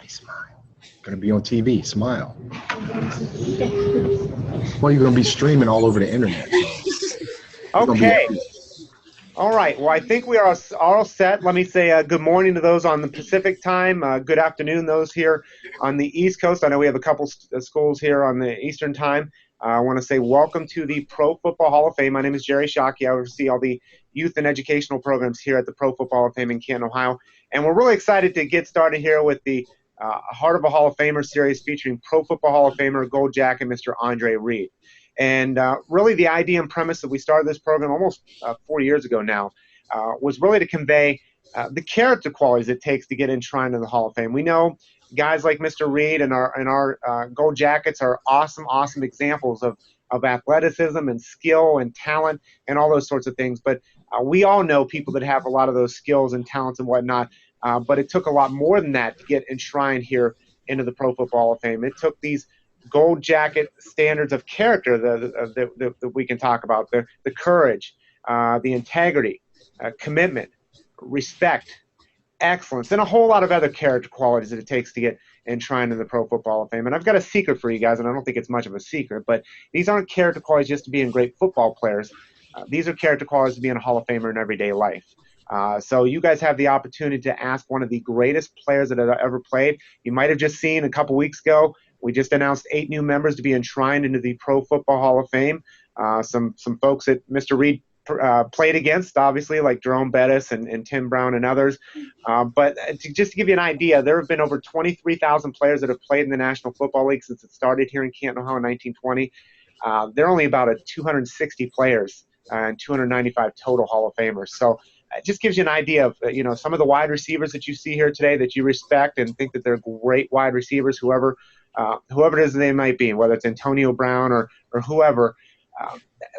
Smile. Going to be on TV. Smile. Well, you're going to be streaming all over the internet. So Okay. All right. Well, I think we are all set. Let me say good morning to those on the Pacific time. Good afternoon, those here on the East Coast. I know we have a couple schools here on the Eastern time. I want to say welcome to the Pro Football Hall of Fame. My name is Jerry Shockey. I oversee all the youth and educational programs here at the Pro Football Hall of Fame in Canton, Ohio. And we're really excited to get started here with the Heart of a Hall of Famer series featuring Pro Football Hall of Famer, Gold Jacket, Mr. Andre Reed. And really the idea and premise that we started this program almost 4 years ago now was really to convey the character qualities it takes to get enshrined in the Hall of Fame. We know guys like Mr. Reed and our Gold Jackets are awesome examples of athleticism and skill and talent and all those sorts of things. But we all know people that have a lot of those skills and talents and whatnot. But it took a lot more than that to get enshrined here into the Pro Football Hall of Fame. It took these Gold Jacket standards of character that we can talk about, the courage, the integrity, commitment, respect, excellence, and a whole lot of other character qualities that it takes to get enshrined in the Pro Football Hall of Fame. And I've got a secret for you guys, and I don't think it's much of a secret, but these aren't character qualities just to being great football players. These are character qualities to being a Hall of Famer in everyday life. So you guys have the opportunity to ask one of the greatest players that have ever played. You might have just seen a couple weeks ago, we just announced 8 new members to be enshrined into the Pro Football Hall of Fame. Some folks that Mr. Reed played against, obviously, like Jerome Bettis and Tim Brown and others. But just to give you an idea, there have been over 23,000 players that have played in the National Football League since it started here in Canton, Ohio in 1920. There are only about 260 players and 295 total Hall of Famers. So it just gives you an idea of, some of the wide receivers that you see here today that you respect and think that they're great wide receivers, whoever it is they might be, whether it's Antonio Brown or whoever.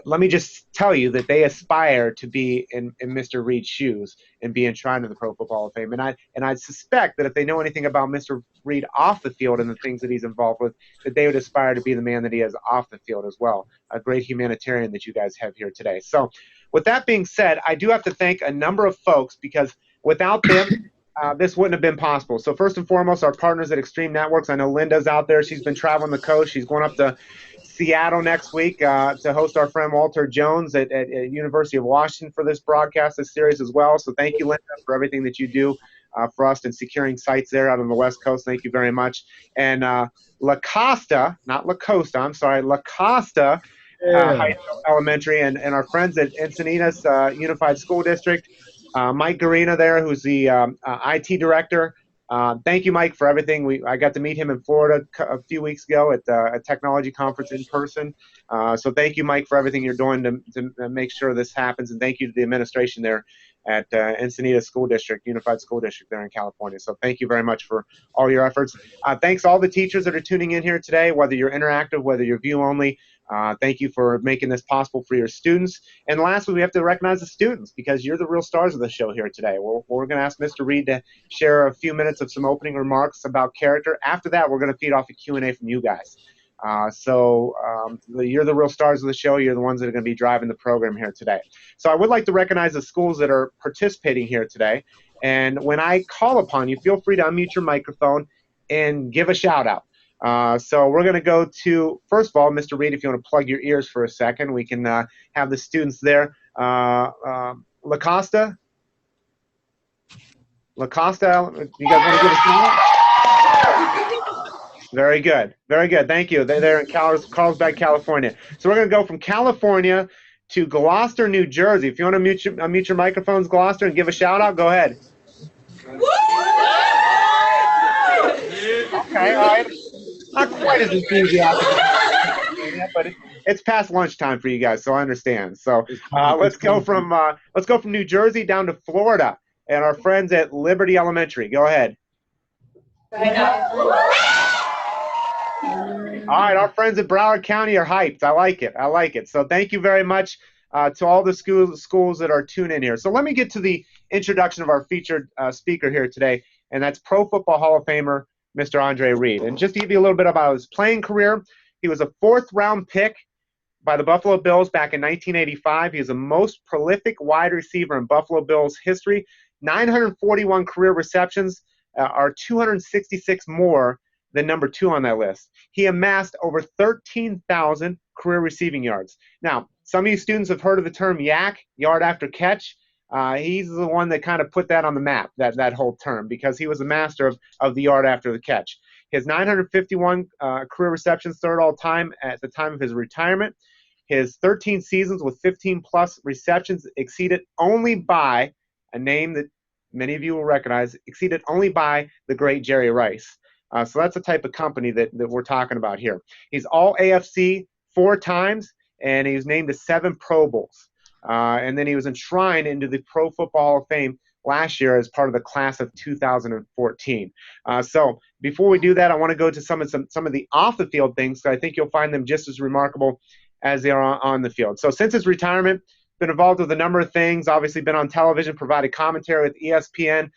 Let me just tell you that they aspire to be in Mr. Reed's shoes and be enshrined in the Pro Football Hall of Fame. And I suspect that if they know anything about Mr. Reed off the field and the things that he's involved with, that they would aspire to be the man that he is off the field as well, a great humanitarian that you guys have here today. So with that being said, I do have to thank a number of folks because without them, this wouldn't have been possible. So first and foremost, our partners at Extreme Networks. I know Linda's out there. She's been traveling the coast. She's going up to Seattle next week to host our friend Walter Jones at University of Washington for this broadcast, this series as well. So thank you, Linda, for everything that you do for us in securing sites there out on the West Coast. Thank you very much. And La Costa, not La Costa, I'm sorry, La Costa Elementary and our friends at Encinitas Unified School District. Mike Garina there, who's the IT director. Thank you, Mike, for everything. I got to meet him in Florida a few weeks ago at a technology conference in person. So thank you, Mike, for everything you're doing to make sure this happens. And thank you to the administration there at Encinitas School District, Unified School District there in California. So thank you very much for all your efforts. Thanks to all the teachers that are tuning in here today, whether you're interactive, whether you're view only. Thank you for making this possible for your students. And lastly, we have to recognize the students because you're the real stars of the show here today. We're going to ask Mr. Reed to share a few minutes of some opening remarks about character. After that, we're going to feed off a Q&A from you guys. You're the real stars of the show. You're the ones that are going to be driving the program here today. So I would like to recognize the schools that are participating here today. And when I call upon you, feel free to unmute your microphone and give a shout out. So we're going to go to, first of all, Mr. Reed, if you want to plug your ears for a second, we can have the students there. La Costa? La Costa, you guys want to give a shout out? Very good. Very good. Thank you. They're in Carlsbad, California. So we're going to go from California to Gloucester, New Jersey. If you want to unmute your microphones, Gloucester, and give a shout out, go ahead. Okay, all right. Not quite as enthusiastic, but it's past lunchtime for you guys, so I understand. So let's go from New Jersey down to Florida, and our friends at Liberty Elementary. Go ahead. All right, our friends at Broward County are hyped. I like it. I like it. So thank you very much to all the schools that are tuned in here. So let me get to the introduction of our featured speaker here today, and that's Pro Football Hall of Famer, Mr. Andre Reed. And just to give you a little bit about his playing career, he was a 4th-round pick by the Buffalo Bills back in 1985. He is the most prolific wide receiver in Buffalo Bills history, 941 career receptions, are 266 more than number 2 on that list. He amassed over 13,000 career receiving yards. Now, some of you students have heard of the term YAC, yard after catch. He's the one that kind of put that on the map, that whole term, because he was a master of the yard after the catch. His 951 career receptions, third all time at the time of his retirement. His 13 seasons with 15-plus receptions exceeded only by a name that many of you will recognize, exceeded only by the great Jerry Rice. So that's the type of company that we're talking about here. He's all AFC 4 times, and he was named to 7 Pro Bowls. And then he was enshrined into the Pro Football Hall of Fame last year as part of the class of 2014. So before we do that, I want to go to some of the off-the-field things. So I think you'll find them just as remarkable as they are on the field. So since his retirement, been involved with a number of things, obviously been on television, provided commentary with ESPN,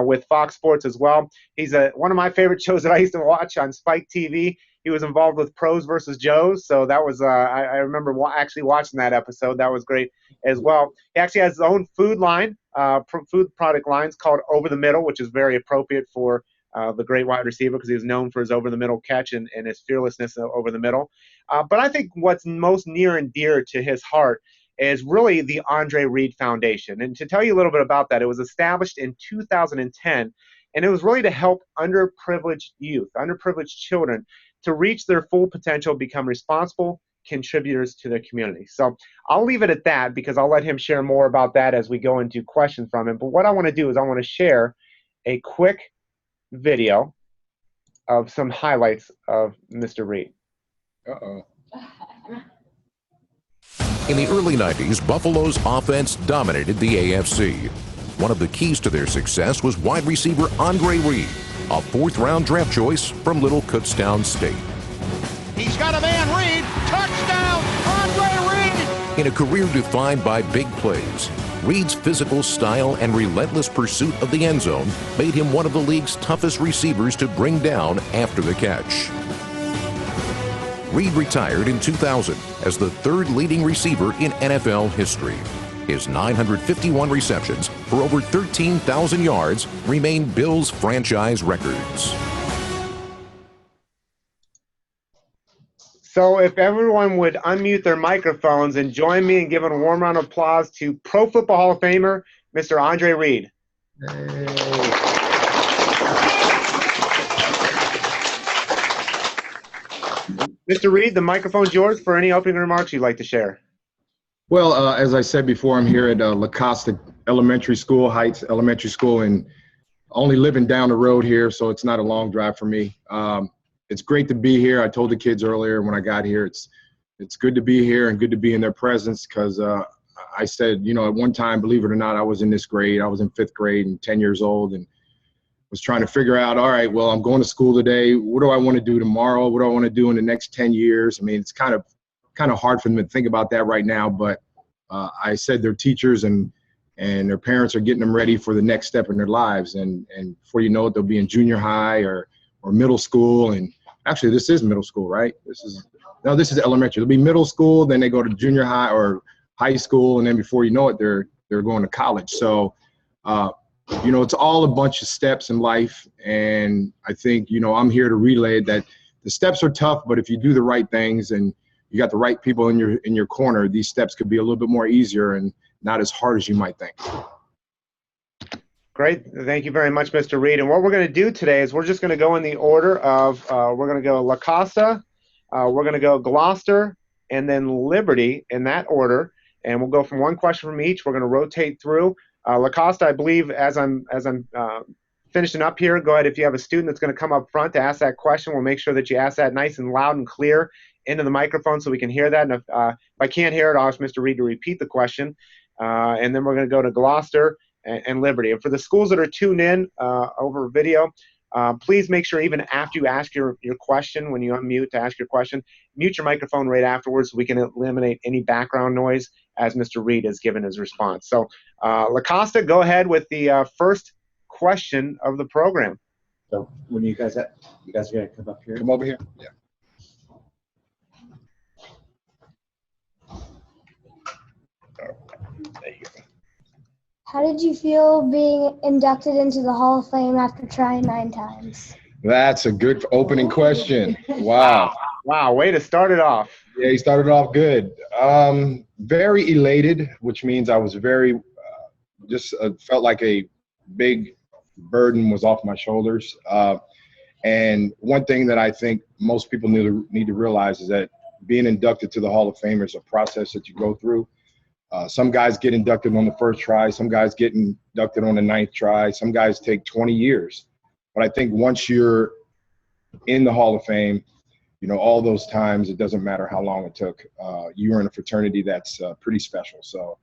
with Fox Sports as well. He's one of my favorite shows that I used to watch on Spike TV. He was involved with Pros versus Joes, so that was I remember actually watching that episode. That was great as well. He actually has his own food line, food product lines called Over the Middle, which is very appropriate for the great wide receiver because he was known for his over-the-middle catch and his fearlessness over the middle. But I think what's most near and dear to his heart is really the Andre Reed Foundation. And to tell you a little bit about that, it was established in 2010, and it was really to help underprivileged youth, underprivileged children, to reach their full potential, become responsible contributors to their community. So I'll leave it at that because I'll let him share more about that as we go into questions from him. But what I want to do is I want to share a quick video of some highlights of Mr. Reed. Uh-oh. In the early 90s, Buffalo's offense dominated the AFC. One of the keys to their success was wide receiver Andre Reed, a 4th-round draft choice from Little Kutztown State. He's got a man, Reed. Touchdown, Andre Reed! In a career defined by big plays, Reed's physical style and relentless pursuit of the end zone made him one of the league's toughest receivers to bring down after the catch. Reed retired in 2000 as the 3rd leading receiver in NFL history. His 951 receptions for over 13,000 yards remain Bills franchise records. So if everyone would unmute their microphones and join me in giving a warm round of applause to Pro Football Hall of Famer, Mr. Andre Reed. Hey. Mr. Reed, the microphone's yours for any opening remarks you'd like to share. Well, as I said before, I'm here at La Costa Elementary School, Heights Elementary School, and only living down the road here, so it's not a long drive for me. It's great to be here. I told the kids earlier when I got here, it's good to be here and good to be in their presence because I said, you know, at one time, believe it or not, I was in this grade. I was in 5th grade and 10 years old and was trying to figure out, all right, well, I'm going to school today. What do I want to do tomorrow? What do I want to do in the next 10 years? I mean, it's kind of hard for them to think about that right now, but I said their teachers and their parents are getting them ready for the next step in their lives. And before you know it, they'll be in junior high or middle school. And actually, this is middle school, right? This is elementary. They'll be middle school, then they go to junior high or high school, and then before you know it, they're going to college. So, you know, it's all a bunch of steps in life, and I think, you know, I'm here to relay that the steps are tough, but if you do the right things and you got the right people in your corner, these steps could be a little bit more easier and not as hard as you might think. Great. Thank you very much, Mr. Reed. And what we're going to do today is we're just going to go in the order of we're going to go La Costa, we're going to go Gloucester, and then Liberty in that order. And we'll go from one question from each. We're going to rotate through. La Costa, I believe, as I'm finishing up here, go ahead. If you have a student that's going to come up front to ask that question, we'll make sure that you ask that nice and loud and clear into the microphone so we can hear that. And if I can't hear it, I'll ask Mr. Reed to repeat the question. And then we're going to go to Gloucester and Liberty. And for the schools that are tuned in over video, please make sure even after you ask your question, when you unmute to ask your question, mute your microphone right afterwards so we can eliminate any background noise as Mr. Reed has given his response. So La Costa, go ahead with the first question of the program. So when you guys are going to come up here? Come over here. Yeah. There you go. How did you feel being inducted into the Hall of Fame after trying 9 times? That's a good opening question. Wow. Wow, way to start it off. Yeah, he started off good. Very elated, which means I was very, just felt like a big burden was off my shoulders. And one thing that I think most people need to realize is that being inducted to the Hall of Fame is a process that you go through. Some guys get inducted on the first try. Some guys get inducted on the 9th try. Some guys take 20 years. But I think once you're in the Hall of Fame, all those times, it doesn't matter how long it took. You're in a fraternity that's pretty special. So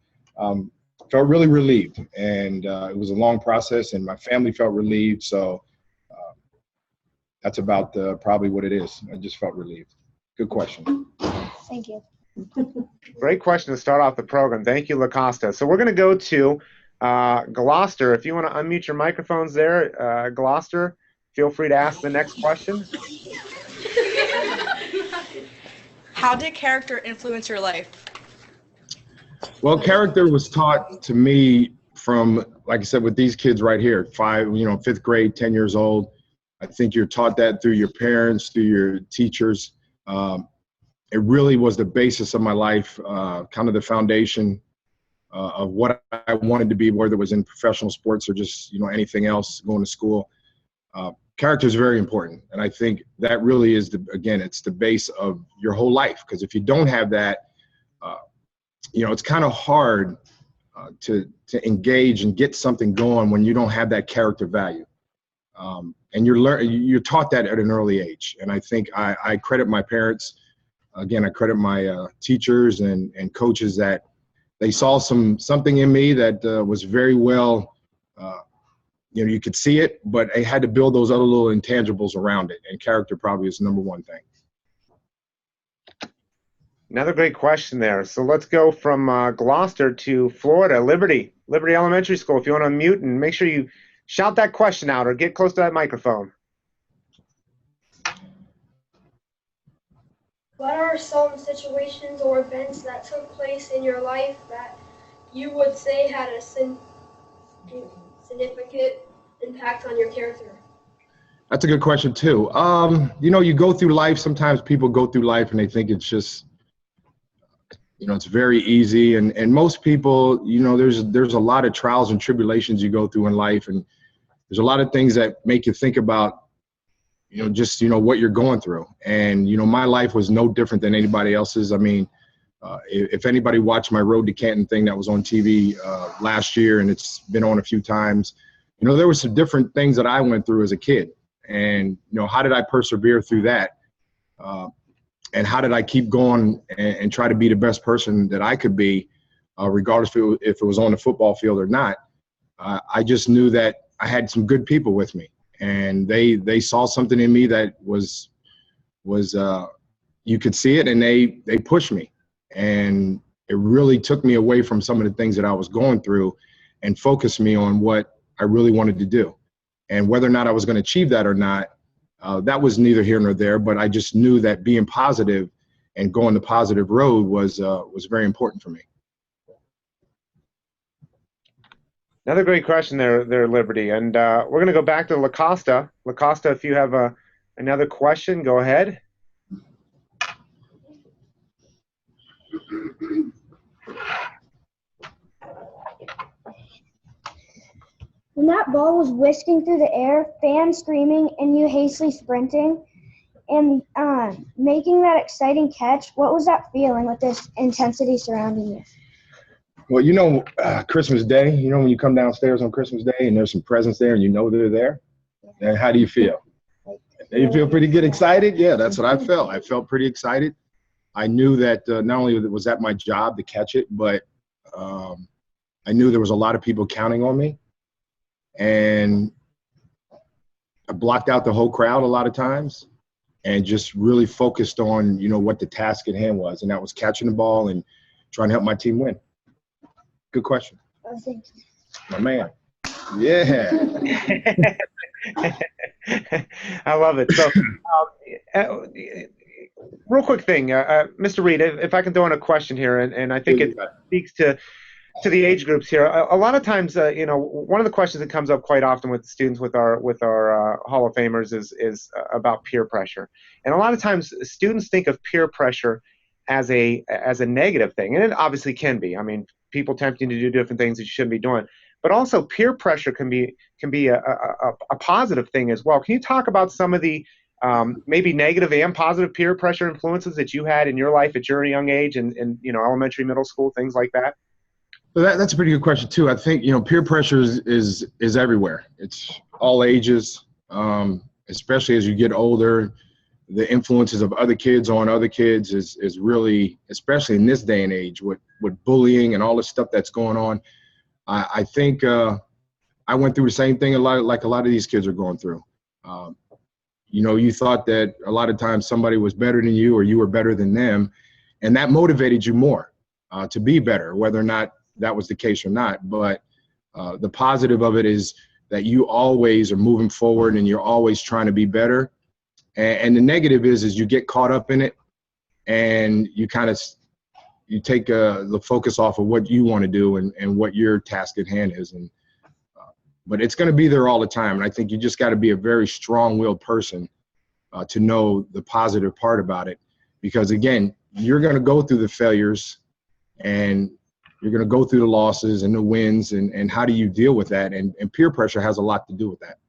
felt really relieved. And it was a long process, and my family felt relieved. So that's about probably what it is. I just felt relieved. Good question. Thank you. Great question to start off the program. Thank you, LaCosta. So we're going to go to Gloucester. If you want to unmute your microphones there, Gloucester, feel free to ask the next question. How did character influence your life? Well, character was taught to me from, like I said, with these kids right here, 5th grade, 10 years old. I think you're taught that through your parents, through your teachers. It really was the basis of my life, kind of the foundation of what I wanted to be, whether it was in professional sports or just, anything else, going to school. Character is very important. And I think that really is, it's the base of your whole life. Because if you don't have that, it's kind of hard to engage and get something going when you don't have that character value. And you're taught that at an early age. And I think I credit my parents. Again, I credit my teachers and coaches that they saw something in me that was very well, you could see it, but they had to build those other little intangibles around it. And character probably is the number one thing. Another great question there. So let's go from Gloucester to Florida, Liberty Elementary School. If you want to unmute and make sure you shout that question out or get close to that microphone. What are some situations or events that took place in your life that you would say had a significant impact on your character? That's a good question too. You go through life. Sometimes people go through life and they think it's just, it's very easy. And most people, there's a lot of trials and tribulations you go through in life. And there's a lot of things that make you think about, what you're going through. And, my life was no different than anybody else's. I mean, if anybody watched my Road to Canton thing that was on TV last year, and it's been on a few times, there were some different things that I went through as a kid. And, how did I persevere through that? And how did I keep going and try to be the best person that I could be, regardless if it was on the football field or not? I just knew that I had some good people with me. And they saw something in me that was you could see it, and they pushed me. And it really took me away from some of the things that I was going through and focused me on what I really wanted to do. And whether or not I was going to achieve that or not, that was neither here nor there. But I just knew that being positive and going the positive road was very important for me. Another great question there, Liberty. And we're going to go back to LaCosta. LaCosta, if you have another question, go ahead. When that ball was whisking through the air, fans screaming, and you hastily sprinting and making that exciting catch, what was that feeling with this intensity surrounding you? Well, Christmas Day, when you come downstairs on Christmas Day and there's some presents there and they're there, and how do you feel? You feel pretty good, excited? Yeah, that's what I felt. I felt pretty excited. I knew that not only was that my job to catch it, but I knew there was a lot of people counting on me. And I blocked out the whole crowd a lot of times and just really focused on, what the task at hand was. And that was catching the ball and trying to help my team win. Good question. Oh, thank you. My man. Yeah. I love it. So, real quick thing, Mr. Reed, if I can throw in a question here, and I think it speaks to to the age groups here, a lot of times, one of the questions that comes up quite often with the students with our Hall of Famers is about peer pressure, and a lot of times students think of peer pressure as a negative thing, and it obviously can be. I mean, people tempting to do different things that you shouldn't be doing, but also peer pressure can be a positive thing as well. Can you talk about some of the maybe negative and positive peer pressure influences that you had in your life at your young age and elementary, middle school, things like that? Well, that's a pretty good question too. I think peer pressure is everywhere. It's all ages, especially as you get older. The influences of other kids on other kids is really, especially in this day and age, with bullying and all the stuff that's going on. I think I went through the same thing like a lot of these kids are going through. You thought that a lot of times somebody was better than you or you were better than them, and that motivated you more to be better, whether or not that was the case or not. But the positive of it is that you always are moving forward and you're always trying to be better. And the negative is you get caught up in it and you take the focus off of what you want to do and what your task at hand is. But it's going to be there all the time. And I think you just got to be a very strong-willed person to know the positive part about it. Because, again, you're going to go through the failures and you're going to go through the losses and the wins. And how do you deal with that? And peer pressure has a lot to do with that.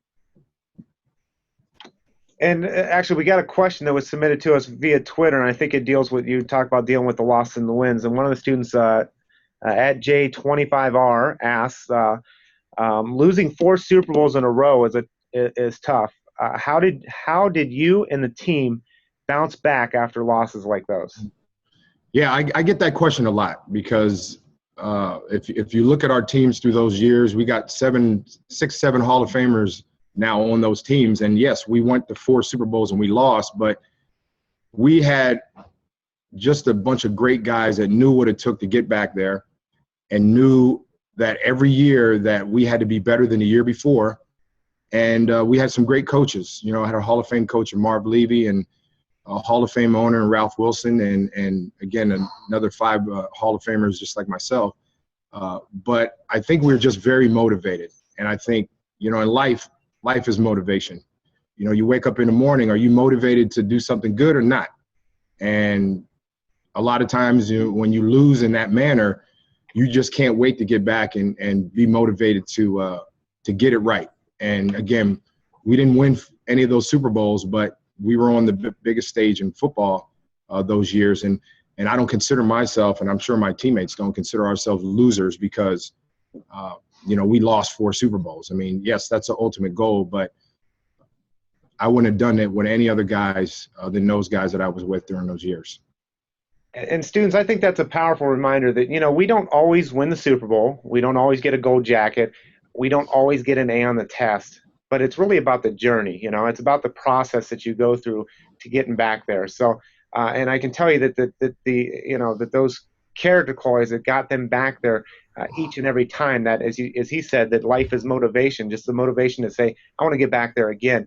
And actually, we got a question that was submitted to us via Twitter, and I think it deals with, you talk about dealing with the loss and the wins. And one of the students at J25R asks, losing 4 Super Bowls in a row is tough. How did you and the team bounce back after losses like those? Yeah, I get that question a lot because if you look at our teams through those years, we got 7 Hall of Famers now on those teams. And yes, we went to 4 Super Bowls and we lost, but we had just a bunch of great guys that knew what it took to get back there and knew that every year that we had to be better than the year before. And we had some great coaches. I had a Hall of Fame coach in Marv Levy and a Hall of Fame owner in Ralph Wilson, and again, another 5 Hall of Famers just like myself. But I think we were just very motivated. And I think, in life is motivation. You wake up in the morning, are you motivated to do something good or not? And a lot of times when you lose in that manner, you just can't wait to get back and be motivated to get it right. And again, we didn't win any of those Super Bowls, but we were on the biggest stage in football those years. And I don't consider myself, and I'm sure my teammates don't consider ourselves losers because we lost 4 Super Bowls. I mean, yes, that's the ultimate goal, but I wouldn't have done it with any other guys than those guys that I was with during those years. And students, I think that's a powerful reminder that, we don't always win the Super Bowl. We don't always get a gold jacket. We don't always get an A on the test, but it's really about the journey. It's about the process that you go through to getting back there. So, and I can tell you that those character qualities that got them back there each and every time, that as he said, that life is motivation, just the motivation to say, I want to get back there again.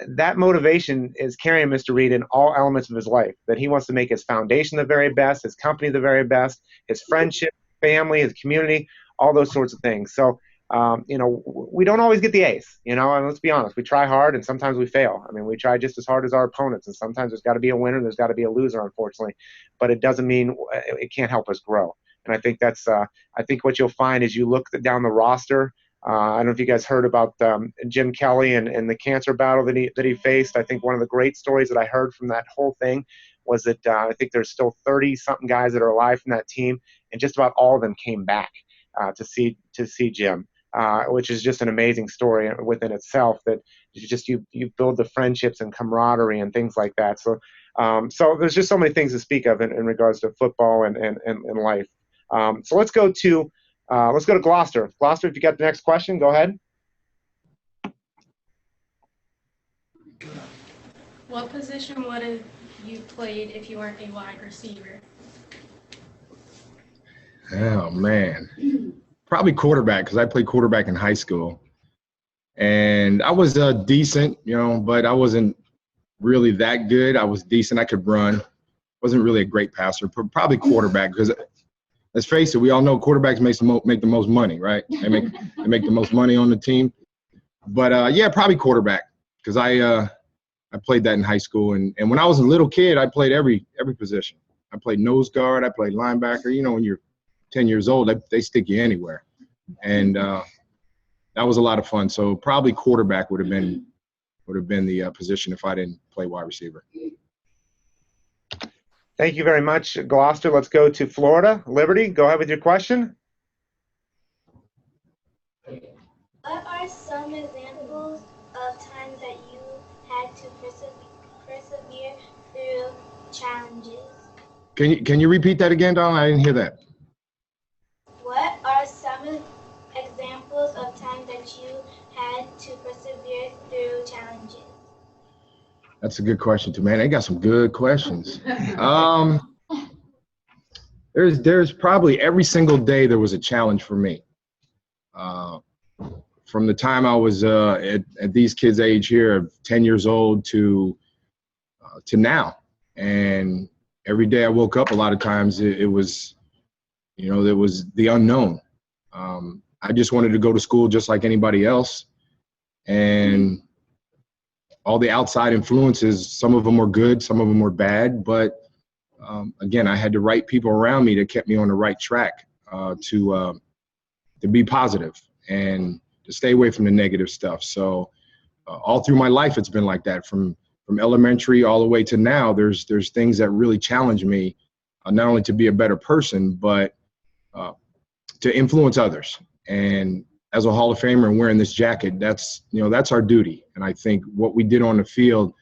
That motivation is carrying Mr. Reed in all elements of his life, that he wants to make his foundation the very best, his company the very best, his friendship, family, his community, all those sorts of things. So, we don't always get the ace, and let's be honest, we try hard and sometimes we fail. I mean, we try just as hard as our opponents, and sometimes there's got to be a winner, there's got to be a loser, unfortunately, but it doesn't mean it can't help us grow. And I think that's, I think what you'll find is you look down the roster. I don't know if you guys heard about Jim Kelly and the cancer battle that he faced. I think one of the great stories that I heard from that whole thing was that I think there's still 30-something guys that are alive from that team, and just about all of them came back to see Jim, which is just an amazing story within itself. That you build the friendships and camaraderie and things like that. So so there's just so many things to speak of in regards to football and life. So let's go to Gloucester. Gloucester, if you got the next question, go ahead. What position would have you played if you weren't a wide receiver? Oh, man. Probably quarterback, because I played quarterback in high school. And I was decent, but I wasn't really that good. I was decent. I could run. Wasn't really a great passer, but probably quarterback, because let's face it, we all know quarterbacks make the most money, right? They make the most money on the team. But yeah, probably quarterback, because I played that in high school, and when I was a little kid, I played every position. I played nose guard, I played linebacker. You know, when you're 10 years old, they stick you anywhere, and that was a lot of fun. So probably quarterback would have been the position if I didn't play wide receiver. Thank you very much, Gloucester. Let's go to Florida. Liberty, go ahead with your question. What are some examples of times that you had to persevere through challenges? Can you repeat that again, Don? I didn't hear that. What are some examples of times that you had to persevere through challenges? That's a good question too, man. They got some good questions. There's probably every single day there was a challenge for me. From the time I was at these kids' age here, of 10 years old to now, and every day I woke up, a lot of times it was, you know, there was the unknown. I just wanted to go to school just like anybody else, and all the outside influences, some of them were good, some of them were bad, but again, I had the right people around me that kept me on the right track to be positive and to stay away from the negative stuff. So all through my life, it's been like that. From elementary all the way to now, there's things that really challenge me, not only to be a better person, but to influence others. And as a Hall of Famer and wearing this jacket, that's our duty. And I think what we did on the field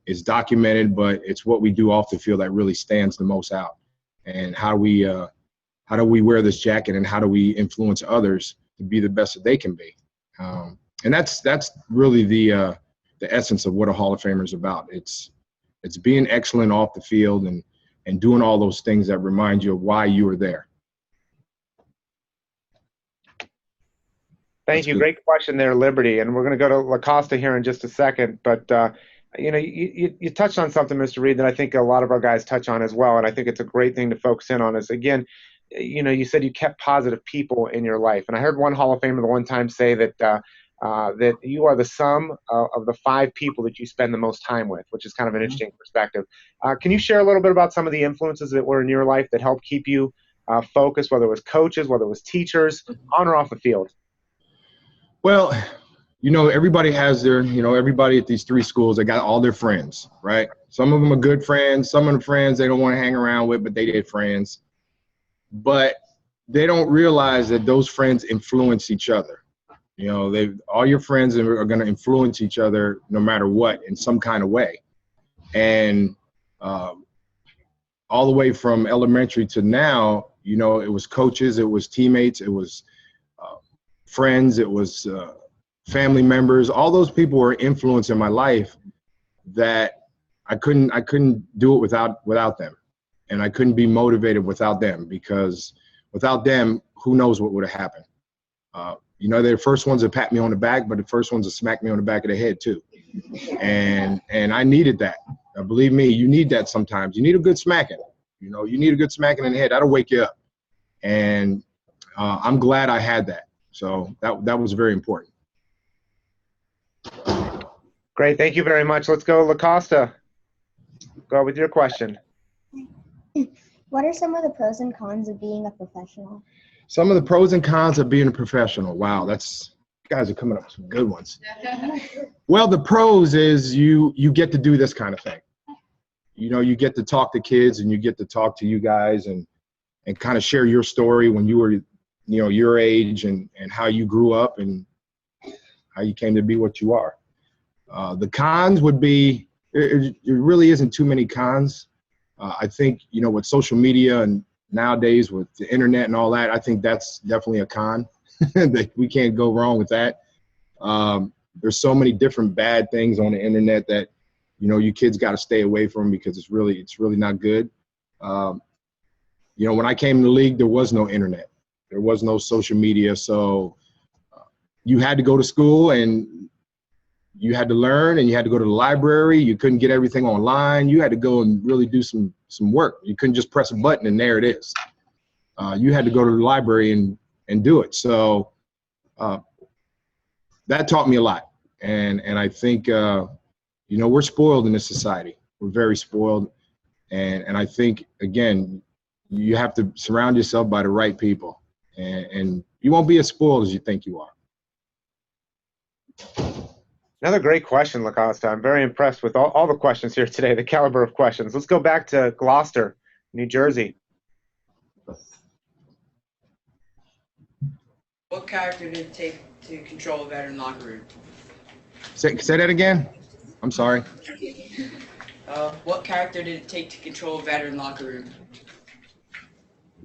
is documented, but it's what we do off the field that really stands the most out. And how do we wear this jacket, and how do we influence others to be the best that they can be? And that's really the essence of what a Hall of Famer is about. It's being excellent off the field and doing all those things that remind you of why you were there. Thank you. Great question there, Liberty. And we're going to go to La Costa here in just a second. But, you touched on something, Mr. Reed, that I think a lot of our guys touch on as well. And I think it's a great thing to focus in on is, again, you said you kept positive people in your life. And I heard one Hall of Famer the one time say that that you are the sum of the 5 people that you spend the most time with, which is kind of an interesting perspective. Can you share a little bit about some of the influences that were in your life that helped keep you focused, whether it was coaches, whether it was teachers, on or off the field? Well, everybody has everybody at these 3 schools, they got all their friends, right? Some of them are good friends. Some of the friends they don't want to hang around with, but they did friends. But they don't realize that those friends influence each other. All your friends are going to influence each other no matter what, in some kind of way. And all the way from elementary to now, it was coaches, it was teammates, it was friends, it was family members. All those people were influencing my life that I couldn't do it without them. And I couldn't be motivated without them, because without them, who knows what would have happened. They're the first ones that pat me on the back, but the first ones that smack me on the back of the head too. And I needed that. Believe me, you need that sometimes. You need a good smacking. You need a good smacking in the head. That'll wake you up. And I'm glad I had that. So that was very important. Great. Thank you very much. Let's go, La Costa. Go with your question. What are some of the pros and cons of being a professional? Some of the pros and cons of being a professional. Wow, you guys are coming up with some good ones. Well, the pros is you get to do this kind of thing. You get to talk to kids, and you get to talk to you guys and kind of share your story when you were, your age, and how you grew up and how you came to be what you are. The cons would be, it really isn't too many cons. I think, with social media and nowadays with the internet and all that, I think that's definitely a con. We can't go wrong with that. There's so many different bad things on the internet that, you kids got to stay away from, because it's really not good. When I came in the league, there was no internet. There was no social media. So you had to go to school, and you had to learn, and you had to go to the library. You couldn't get everything online. You had to go and really do some work. You couldn't just press a button and there it is. you had to go to the library and do it. So that taught me a lot. And I think, we're spoiled in this society. We're very spoiled. And I think, again, you have to surround yourself by the right people. And you won't be as spoiled as you think you are. Another great question, Lacosta. I'm very impressed with all the questions here today, the caliber of questions. Let's go back to Gloucester, New Jersey. What character did it take to control a veteran locker room? Say that again? I'm sorry. What character did it take to control a veteran locker room?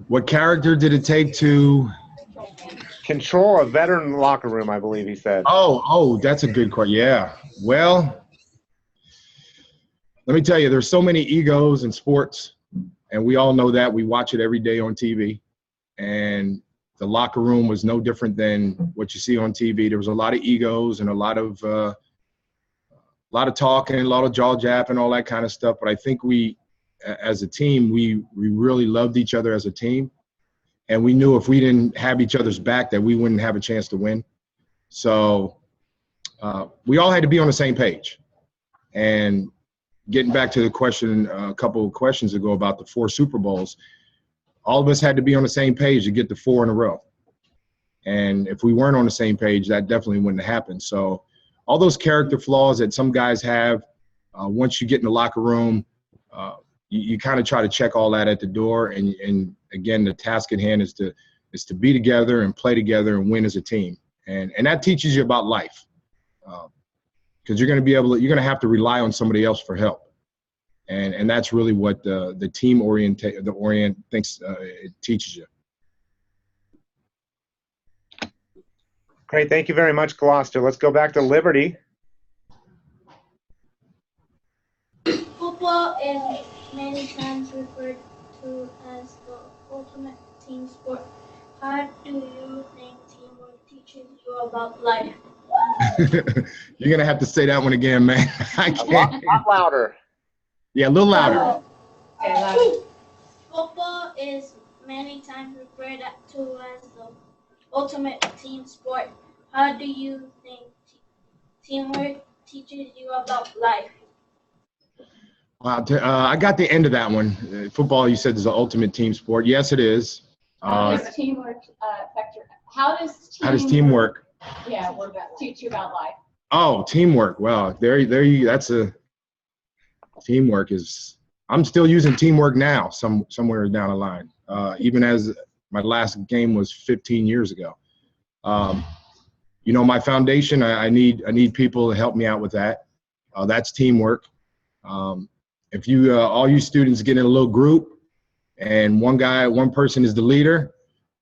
What character did it take to control a veteran locker room, I believe he said. Oh, that's a good question. Yeah. Well, let me tell you, there's so many egos in sports, and we all know that. We watch it every day on TV. And the locker room was no different than what you see on TV. There was a lot of egos and a lot of talking, a lot of jaw japping, all that kind of stuff. But I think we, as a team, we really loved each other as a team. And we knew if we didn't have each other's back that we wouldn't have a chance to win. So we all had to be on the same page. And getting back to the question a couple of questions ago about the 4 Super Bowls, all of us had to be on the same page to get the 4 in a row. And if we weren't on the same page, that definitely wouldn't have happened. So all those character flaws that some guys have, once you get in the locker room, you kind of try to check all that at the door. And again, the task at hand is to be together and play together and win as a team. And that teaches you about life, because you're going to have to rely on somebody else for help. And that's really what the team thinks it teaches you. Great, thank you very much, Gloucester. Let's go back to Liberty. Football is many times referred to as the ultimate team sport. How do you think teamwork teaches you about life? You're going to have to say that one again, man. I can't. A lot louder. Yeah, a little louder. Football is many times referred to as the ultimate team sport. How do you think teamwork teaches you about life? I got the end of that one. Football, you said, is the ultimate team sport. Yes, it is. How does teamwork affect your? How does teamwork? Yeah, teach you about life. Oh, teamwork. Well, there you. That's a teamwork is. I'm still using teamwork now. Somewhere down the line, even as my last game was 15 years ago. My foundation. I need people to help me out with that. That's teamwork. If you all you students get in a little group and one person is the leader,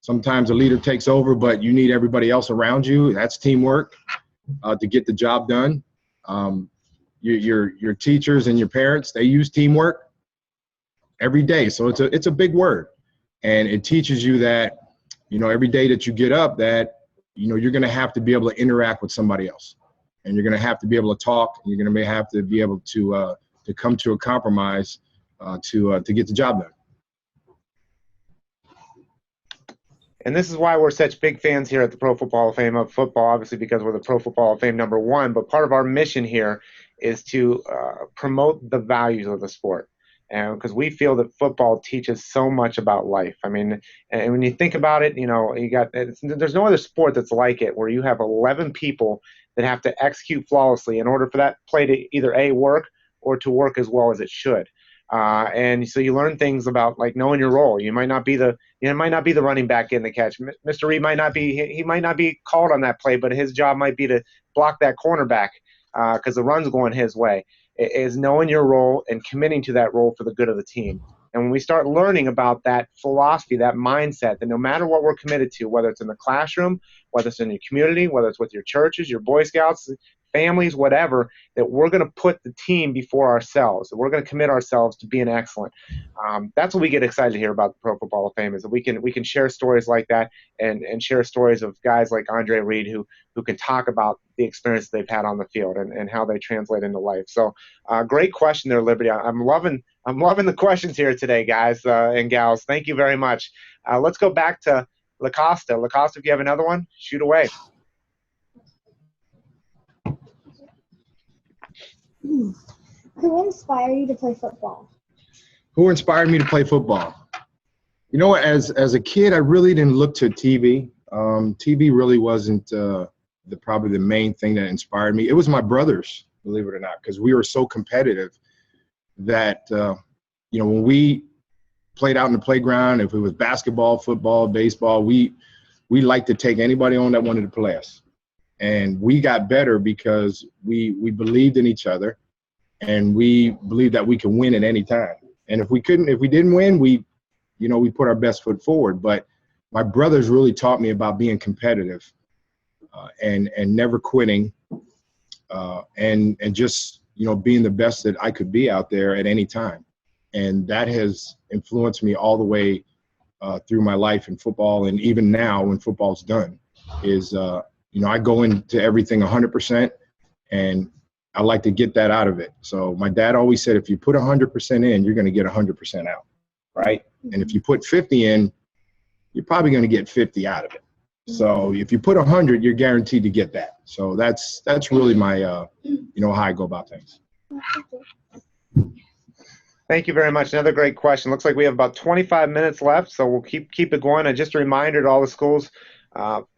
sometimes the leader takes over, but you need everybody else around you. That's teamwork to get the job done. Your teachers and your parents, they use teamwork every day. So it's a big word, and it teaches you that, every day that you get up that, you're going to have to be able to interact with somebody else, and you're going to have to be able to talk, and you're going to have to be able to come to a compromise to get the job done. And this is why we're such big fans here at the Pro Football Hall of Fame of football, obviously because we're the Pro Football Hall of Fame #1, but part of our mission here is to promote the values of the sport. And because we feel that football teaches so much about life. I mean, and when you think about it, there's no other sport that's like it, where you have 11 people that have to execute flawlessly in order for that play to either A, work, or to work as well as it should. And so you learn things about, like, knowing your role. You might not be the running back in the catch. Mr. Reed might not be called on that play, but his job might be to block that cornerback because the run's going his way. It is knowing your role and committing to that role for the good of the team. And when we start learning about that philosophy, that mindset, that no matter what we're committed to, whether it's in the classroom, whether it's in your community, whether it's with your churches, your Boy Scouts, families, whatever, that we're going to put the team before ourselves, that we're going to commit ourselves to being excellent. That's what we get excited to hear about the Pro Football Hall of Fame, is that we can share stories like that and share stories of guys like Andre Reed who can talk about the experience they've had on the field and how they translate into life. So great question there, Liberty. I'm loving I'm loving the questions here today, guys and gals. Thank you very much. Let's go back to LaCosta. LaCosta, if you have another one, shoot away. Who inspired you to play football? Who inspired me to play football? You know what? As a kid, I really didn't look to TV. TV really wasn't probably the main thing that inspired me. It was my brothers, believe it or not, because we were so competitive that when we played out in the playground, if it was basketball, football, baseball, we liked to take anybody on that wanted to play us. And we got better because we believed in each other, and we believed that we could win at any time. And if we didn't win, we put our best foot forward. But my brothers really taught me about being competitive and never quitting and just being the best that I could be out there at any time. And that has influenced me all the way through my life in football, and even now when football's done, is I go into everything 100%, and I like to get that out of it. So my dad always said, if you put 100% in, you're going to get 100% out, right? And if you put 50 in, you're probably going to get 50 out of it. So if you put 100, you're guaranteed to get that. So that's really my how I go about things. Thank you very much. Another great question. Looks like we have about 25 minutes left, so we'll keep it going. And just a reminder to all the schools,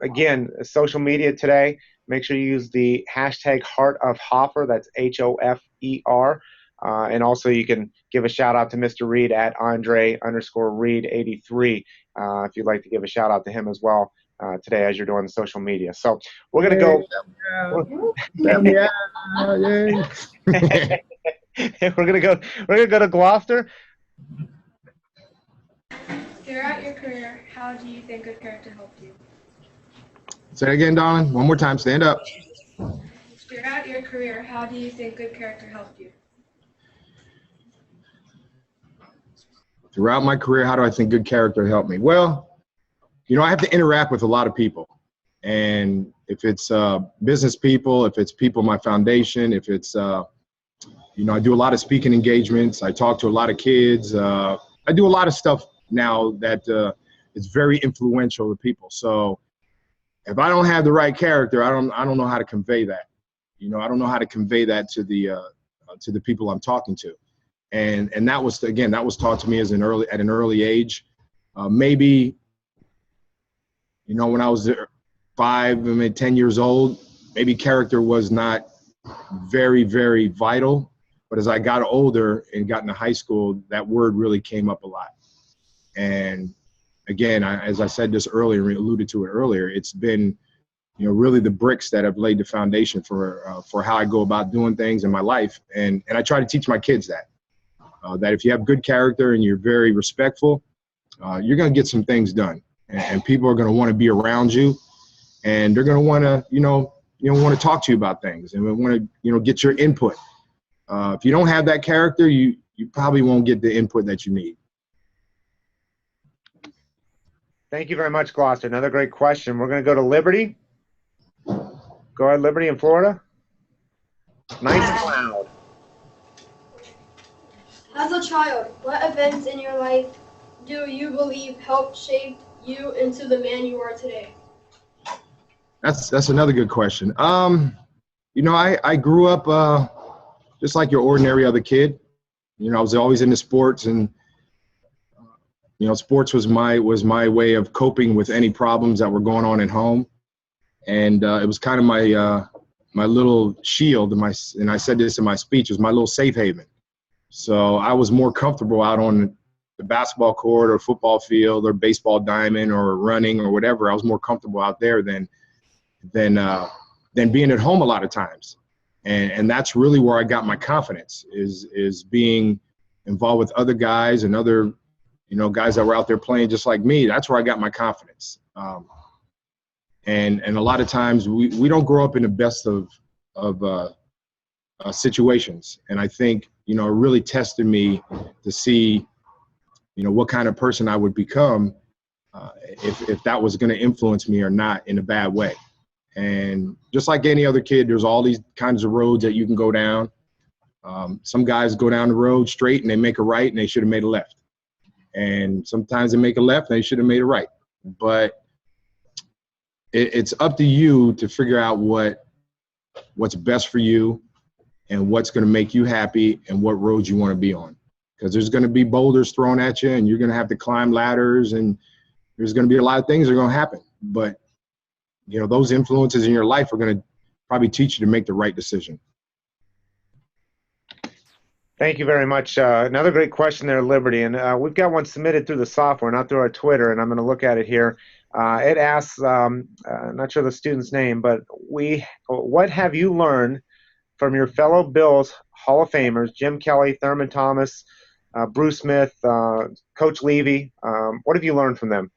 again, social media today, make sure you use the hashtag Heart of Hoffer. That's HOFER. And also you can give a shout out to Mr. Reed at Andre_Reed83 if you'd like to give a shout out to him as well today as you're doing the social media. So we're going to go. We're gonna go to Gloucester. Throughout your career, how do you think good character helped you? Say it again, darling. One more time. Stand up. Throughout your career, how do you think good character helped you? Throughout my career, how do I think good character helped me? Well, I have to interact with a lot of people. And if it's business people, if it's people in my foundation, if it's, I do a lot of speaking engagements. I talk to a lot of kids. I do a lot of stuff now that is very influential to people. So if I don't have the right character, I don't know how to convey that. I don't know how to convey that to the people I'm talking to. And that was taught to me at an early age. Maybe, when I was 10 years old, maybe character was not very, very vital. But as I got older and got into high school, that word really came up a lot. And again, as I said this earlier, alluded to it earlier, it's been, really the bricks that have laid the foundation for how I go about doing things in my life. And I try to teach my kids that if you have good character and you're very respectful, you're going to get some things done. And people are going to want to be around you, and they're going to want to, want to talk to you about things and want to, get your input. If you don't have that character, you probably won't get the input that you need. Thank you very much, Gloucester. Another great question. We're going to go to Liberty. Go ahead, Liberty in Florida. Nice and loud. As a child, what events in your life do you believe helped shape you into the man you are today? That's another good question. I grew up just like your ordinary other kid. I was always into sports, and sports was my way of coping with any problems that were going on at home, and it was kind of my little shield. And I said this in my speech, it was my little safe haven. So I was more comfortable out on the basketball court or football field or baseball diamond or running or whatever. I was more comfortable out there than being at home a lot of times. And that's really where I got my confidence is being involved with other guys and other, guys that were out there playing just like me. That's where I got my confidence. And a lot of times we don't grow up in the best of situations. And I think, it really tested me to see, what kind of person I would become if that was going to influence me or not in a bad way. And just like any other kid, there's all these kinds of roads that you can go down. Some guys go down the road straight and they make a right and they should have made a left. And sometimes they make a left and they should have made a right. But it's up to you to figure out what's best for you and what's going to make you happy and what roads you want to be on. Because there's going to be boulders thrown at you and you're going to have to climb ladders and there's going to be a lot of things that are going to happen. But, you know, those influences in your life are going to probably teach you to make the right decision. Thank you very much. Another great question there, Liberty. And we've got one submitted through the software, not through our Twitter, and I'm going to look at it here. It asks, I'm not sure the student's name, but what have you learned from your fellow Bills Hall of Famers, Jim Kelly, Thurman Thomas, Bruce Smith, Coach Levy? What have you learned from them?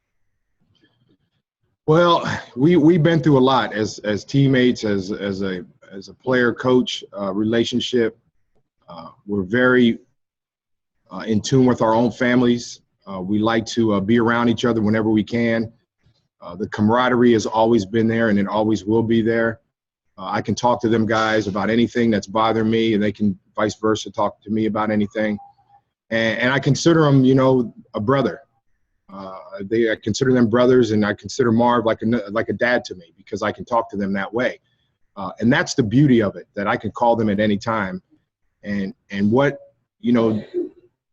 Well, we've been through a lot as teammates, as a player-coach relationship. We're very in tune with our own families. We like to be around each other whenever we can. The camaraderie has always been there, and it always will be there. I can talk to them guys about anything that's bothering me, and they can vice versa talk to me about anything. And I consider them, you know, a brother. I consider them brothers, and I consider Marv like a dad to me because I can talk to them that way. And that's the beauty of it, that I can call them at any time. And what, you know,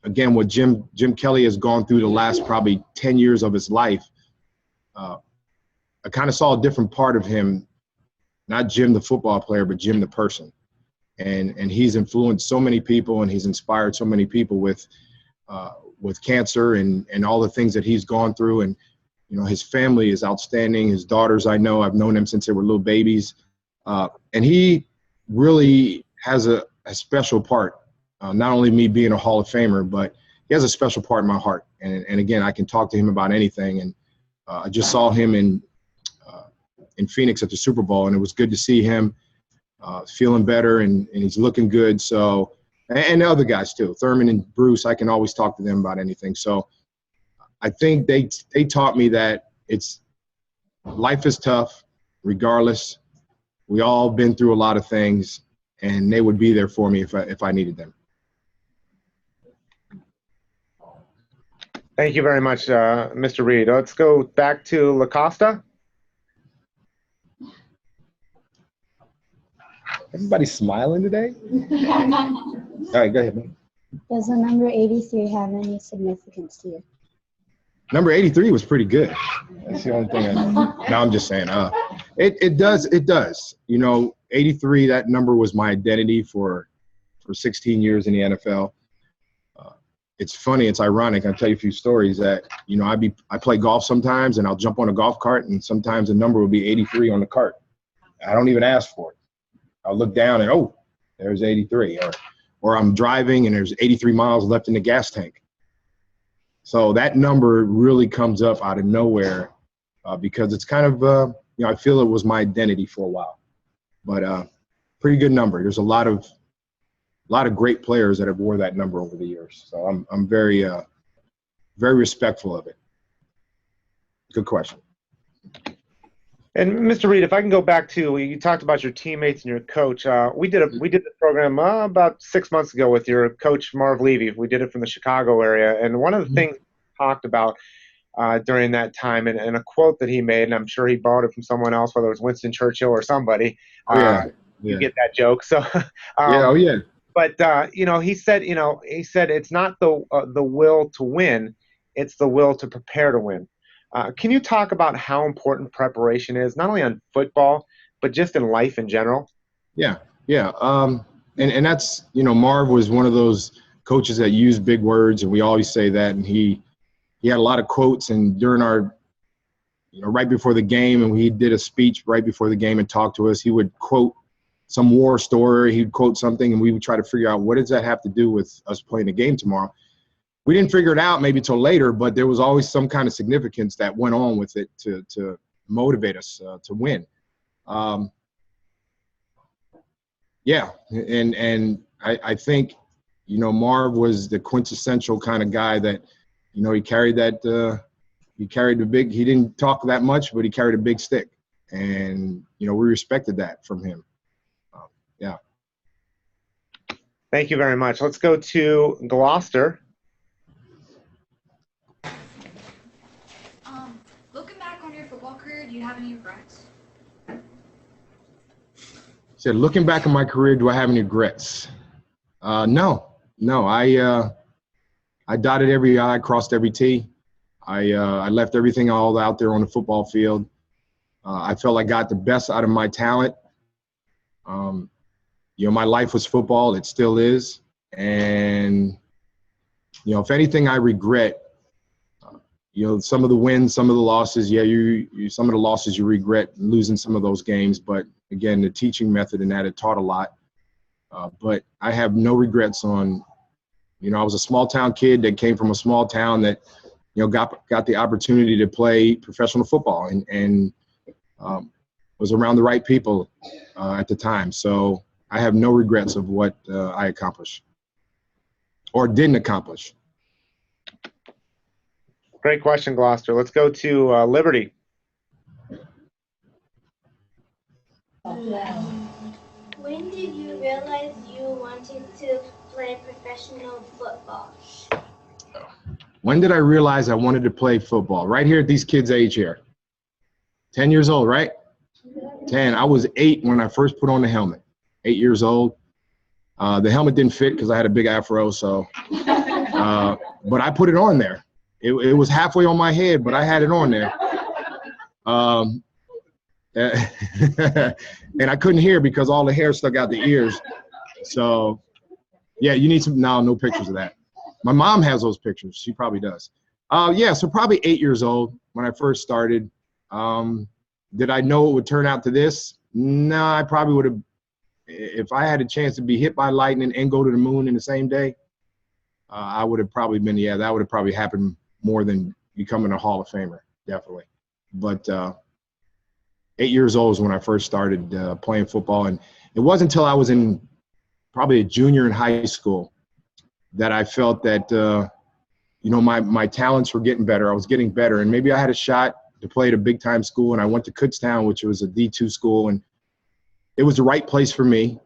again, what Jim Kelly has gone through the last probably 10 years of his life, I kind of saw a different part of him, not Jim the football player, but Jim the person. And he's influenced so many people, and he's inspired so many people with cancer and all the things that he's gone through. And, you know, his family is outstanding. His daughters, I've known them since they were little babies. And he really has a special part, not only me being a Hall of Famer, but he has a special part in my heart. And again, I can talk to him about anything. And I just saw him in Phoenix at the Super Bowl, and it was good to see him feeling better, and he's looking good. So, and the other guys too, Thurman and Bruce, I can always talk to them about anything. So I think they taught me that life is tough regardless. We all been through a lot of things, and they would be there for me if I needed them. Thank you very much, Mr. Reed. Let's go back to LaCosta. Everybody smiling today? All right, go ahead, man. Does the number 83 have any significance to you? Number 83 was pretty good. That's the only thing no, I'm just saying. It does. You know, 83, that number was my identity for 16 years in the NFL. It's funny, it's ironic. I'll tell you a few stories that, you know, I play golf sometimes, and I'll jump on a golf cart, and sometimes the number will be 83 on the cart. I don't even ask for it. I'll look down and, oh, there's 83. Or I'm driving and there's 83 miles left in the gas tank. So that number really comes up out of nowhere because it's kind of, you know, I feel it was my identity for a while. But pretty good number. There's a lot of great players that have wore that number over the years. So I'm very, very respectful of it. Good question. And Mr. Reed, if I can go back to, you talked about your teammates and your coach. We did this program about 6 months ago with your coach, Marv Levy. We did it from the Chicago area. And one of the things we talked about during that time, and a quote that he made, and I'm sure he borrowed it from someone else, whether it was Winston Churchill or somebody. You get that joke. So, yeah. But you know, he said it's not the will to win, it's the will to prepare to win. Can you talk about how important preparation is, not only on football, but just in life in general? Yeah. And that's, you know, Marv was one of those coaches that used big words, and we always say that. And he had a lot of quotes, and during our, you know, right before the game, and he did a speech right before the game and talked to us, he would quote some war story, he'd quote something, and we would try to figure out, what does that have to do with us playing the game tomorrow? We didn't figure it out maybe till later, but there was always some kind of significance that went on with it to motivate us to win. Yeah, and I think, you know, Marv was the quintessential kind of guy that, you know, he carried the big, he didn't talk that much, but he carried a big stick. And, you know, we respected that from him. Yeah. Thank you very much. Let's go to Gloucester. Looking back on your football career, do you have any regrets? Said, looking back on my career, do I have any regrets? No. I dotted every I, crossed every T. I left everything all out there on the football field. I felt I got the best out of my talent. My life was football. It still is. And, if anything I regret, some of the wins, some of the losses, some of the losses you regret losing some of those games. But, again, the teaching method in that, it taught a lot. But I have no regrets on, I was a small town kid that came from a small town that, got the opportunity to play professional football and was around the right people at the time. So I have no regrets of what I accomplished or didn't accomplish. Great question, Gloucester. Let's go to Liberty. When did you realize you wanted to play professional football? When did I realize I wanted to play football? Right here at these kids' age here. 10 years old, right? 10. I was 8 when I first put on the helmet. 8 years old. The helmet didn't fit because I had a big afro, so. But I put it on there. It was halfway on my head, but I had it on there. And I couldn't hear because all the hair stuck out the ears. So, yeah, you need some. No pictures of that. My mom has those pictures. She probably does. So probably 8 years old when I first started. Did I know it would turn out to this? No, I probably would have. If I had a chance to be hit by lightning and go to the moon in the same day, I would have probably been, that would have probably happened more than becoming a Hall of Famer, definitely. But 8 years old is when I first started playing football. And it wasn't until I was in probably a junior in high school that I felt that, my talents were getting better. I was getting better. And maybe I had a shot to play at a big-time school. And I went to Kutztown, which was a D2 school. And it was the right place for me,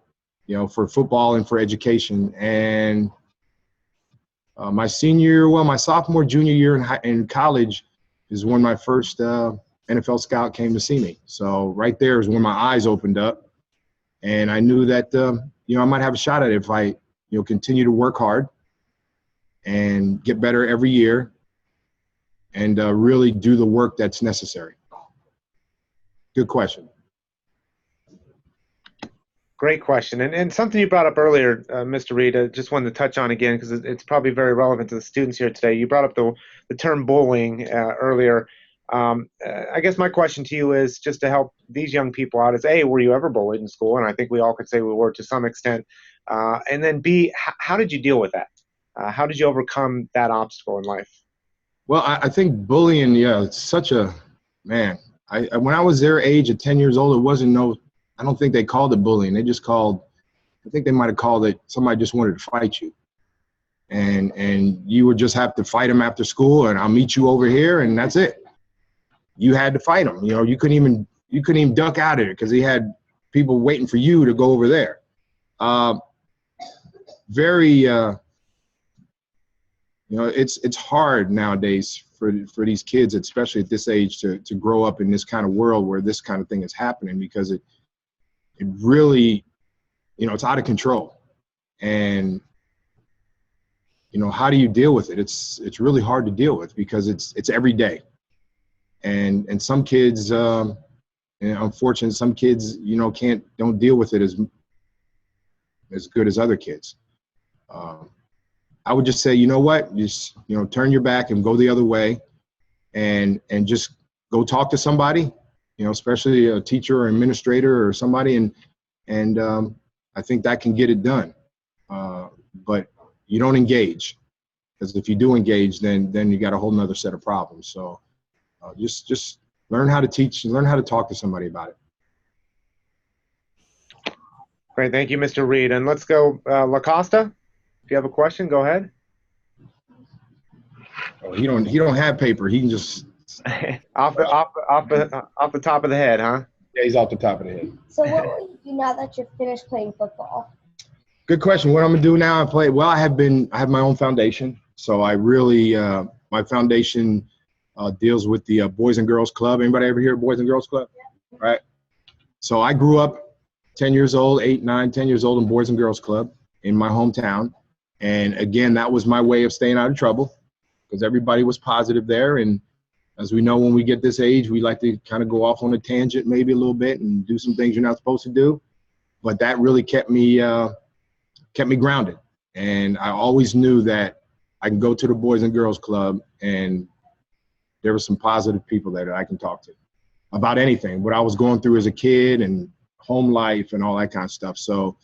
for football and for education. And my sophomore, junior year in college is when my first NFL scout came to see me. So right there is when my eyes opened up. And I knew that, I might have a shot at it if I, continue to work hard and get better every year and really do the work that's necessary. Good question. Great question. And something you brought up earlier, Mr. Reed, I just wanted to touch on again because it's probably very relevant to the students here today. You brought up the term bullying earlier. I guess my question to you is just to help these young people out is, A, were you ever bullied in school? And I think we all could say we were to some extent. And then B, how did you deal with that? How did you overcome that obstacle in life? Well, I think bullying, it's such a, man, when I was their age at 10 years old, it wasn't I don't think they called it bullying. They just I think they might have called it somebody just wanted to fight you. And you would just have to fight them after school and I'll meet you over here and that's it. You had to fight them. You couldn't even duck out of it because he had people waiting for you to go over there. It's hard nowadays for these kids, especially at this age, to grow up in this kind of world where this kind of thing is happening because it really, it's out of control. And, how do you deal with it? It's really hard to deal with because it's every day. And some kids, and unfortunately, some kids, don't deal with it as good as other kids. I would just say, you know what, just, turn your back and go the other way and just go talk to somebody, especially a teacher or administrator or somebody. And I think that can get it done. But you don't engage because if you do engage, then you got a whole nother set of problems. So just learn how to teach and learn how to talk to somebody about it. Great. Thank you, Mr. Reed. And let's go, LaCosta. If you have a question, go ahead. Oh, he don't have paper. He can just off the top of the head, huh? Yeah, he's off the top of the head. So what will you do now that you're finished playing football? Good question. What I'm gonna do now? Well, I have my own foundation. So I really, my foundation deals with the Boys and Girls Club. Anybody ever hear of Boys and Girls Club? Yeah. Right. So I grew up 10 years old, 8, 9, 10 years old in Boys and Girls Club in my hometown. And again, that was my way of staying out of trouble because everybody was positive there. And as we know, when we get this age, we like to kind of go off on a tangent maybe a little bit and do some things you're not supposed to do. But that really kept me grounded. And I always knew that I can go to the Boys and Girls Club and there were some positive people there that I can talk to about anything, what I was going through as a kid and home life and all that kind of stuff. So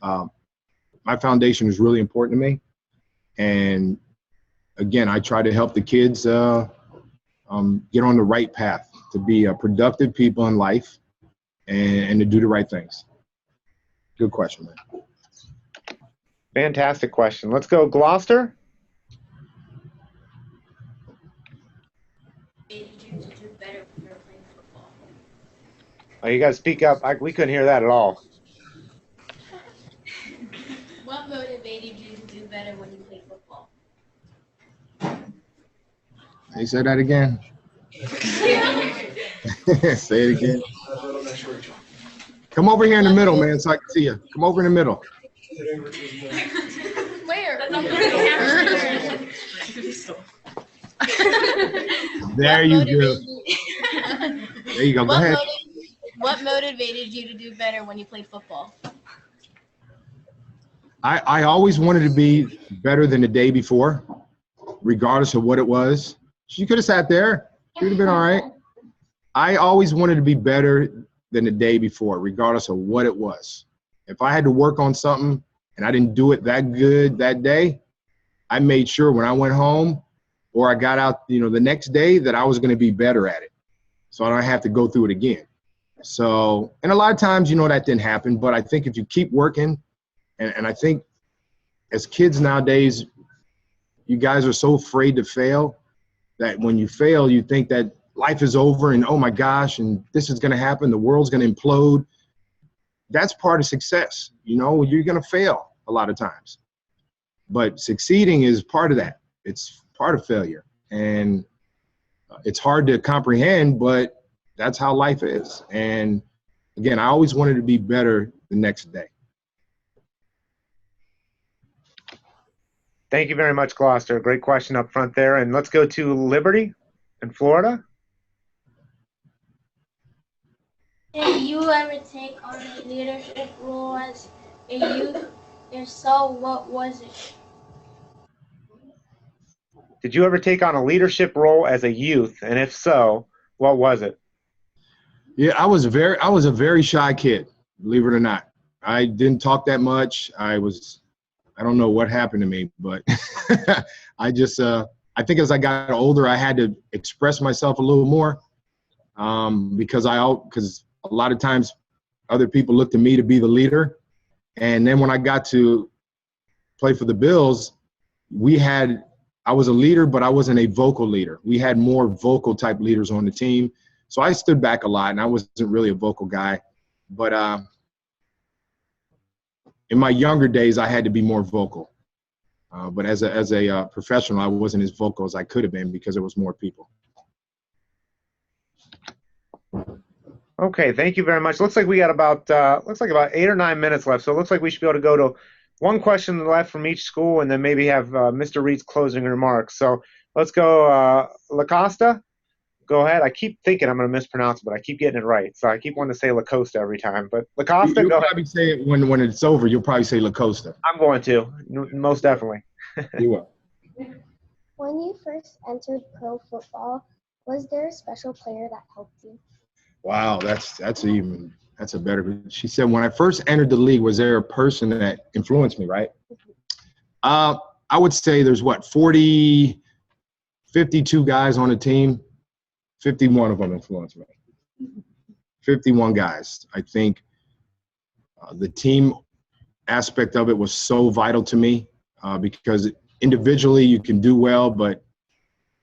my foundation is really important to me. And again, I try to help the kids get on the right path to be productive people in life and to do the right things. Good question, man. Fantastic question. Let's go, Gloucester. Oh, you got to speak up. We couldn't hear that at all. What motivated you to do better when you played football? Hey, say that again. Say it again. Come over here in the middle, man, so I can see you. Come over in the middle. Where? There you go. There you go. Go ahead. What motivated you to do better when you played football? I always wanted to be better than the day before, regardless of what it was. She could have sat there. She would have been all right. I always wanted to be better than the day before, regardless of what it was. If I had to work on something and I didn't do it that good that day, I made sure when I went home or I got out, the next day that I was going to be better at it. So I don't have to go through it again. So, and a lot of times, that didn't happen, but I think if you keep working, and I think as kids nowadays, you guys are so afraid to fail that when you fail, you think that life is over and, oh my gosh, and this is going to happen. The world's going to implode. That's part of success. You're going to fail a lot of times, but succeeding is part of that. It's part of failure. And it's hard to comprehend, but that's how life is. And again, I always wanted to be better the next day. Thank you very much, Gloucester. Great question up front there. And let's go to Liberty in Florida. Did you ever take on a leadership role as a youth? If so, what was it? Did you ever take on a leadership role as a youth? And if so, what was it? Yeah, I was a very shy kid, believe it or not. I didn't talk that much. I don't know what happened to me, but I think as I got older, I had to express myself a little more because a lot of times other people looked to me to be the leader. And then when I got to play for the Bills, I was a leader, but I wasn't a vocal leader. We had more vocal type leaders on the team. So I stood back a lot and I wasn't really a vocal guy. But in my younger days, I had to be more vocal. But as a professional, I wasn't as vocal as I could have been because there was more people. Okay, thank you very much. Looks like we got about 8 or 9 minutes left. So it looks like we should be able to go to one question left from each school and then maybe have Mr. Reed's closing remarks. So let's go, LaCosta. Go ahead. I keep thinking I'm going to mispronounce it, but I keep getting it right. So I keep wanting to say LaCosta every time. But LaCosta, you'll go probably ahead. say it when it's over. You'll probably say LaCosta. I'm going to, most definitely. You will. When you first entered pro football, was there a special player that helped you? Wow, that's a better. She said, when I first entered the league, was there a person that influenced me, right? I would say there's 52 guys on the team. 51 of them influenced me. 51 guys. I think the team aspect of it was so vital to me because individually you can do well, but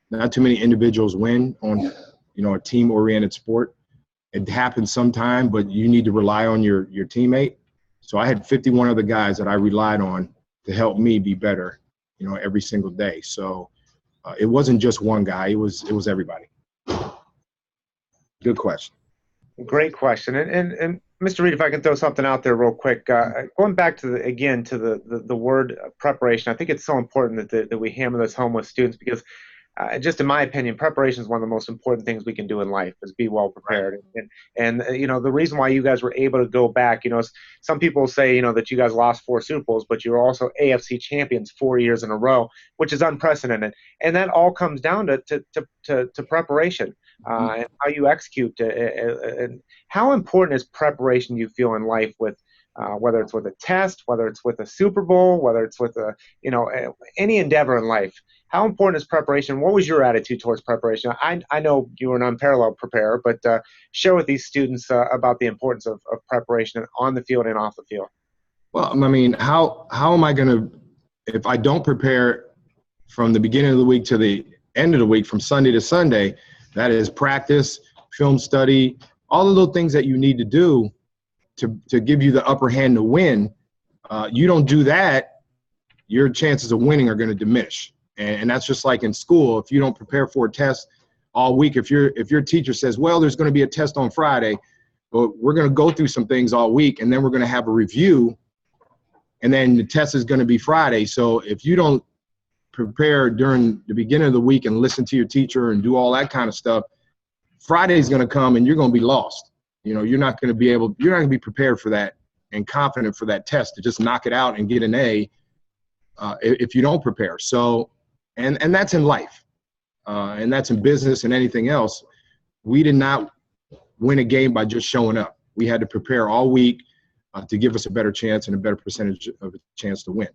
not too many individuals win on a team-oriented sport. It happens sometime, but you need to rely on your teammate. So I had 51 other guys that I relied on to help me be better, every single day. So it wasn't just one guy. It was everybody. Good question. Great question. And Mr. Reed, if I can throw something out there real quick, going back to the word preparation, I think it's so important that we hammer this home with students, because just in my opinion, preparation is one of the most important things we can do in life, is be well prepared. And the reason why you guys were able to go back, some people say, that you guys lost 4 Super Bowls, but you were also AFC champions 4 years in a row, which is unprecedented. And that all comes down to preparation. And how you execute, and how important is preparation, you feel, in life, with whether it's with a test, whether it's with a Super Bowl, whether it's with any endeavor in life. How important is preparation? What was your attitude towards preparation? I know you were an unparalleled preparer, but share with these students about the importance of preparation on the field and off the field. Well, I mean, how am I going to, if I don't prepare from the beginning of the week to the end of the week, from Sunday to Sunday? That is practice, film study, all the little things that you need to do to give you the upper hand to win. You don't do that, your chances of winning are going to diminish. And that's just like in school. If you don't prepare for a test all week, if your teacher says, well, there's going to be a test on Friday, but we're going to go through some things all week, and then we're going to have a review, and then the test is going to be Friday. So if you don't prepare during the beginning of the week and listen to your teacher and do all that kind of stuff, Friday's going to come and you're going to be lost. You're not going to be prepared for that and confident for that test to just knock it out and get an A if you don't prepare. So, and that's in life, and that's in business and anything else. We did not win a game by just showing up. We had to prepare all week to give us a better chance and a better percentage of a chance to win.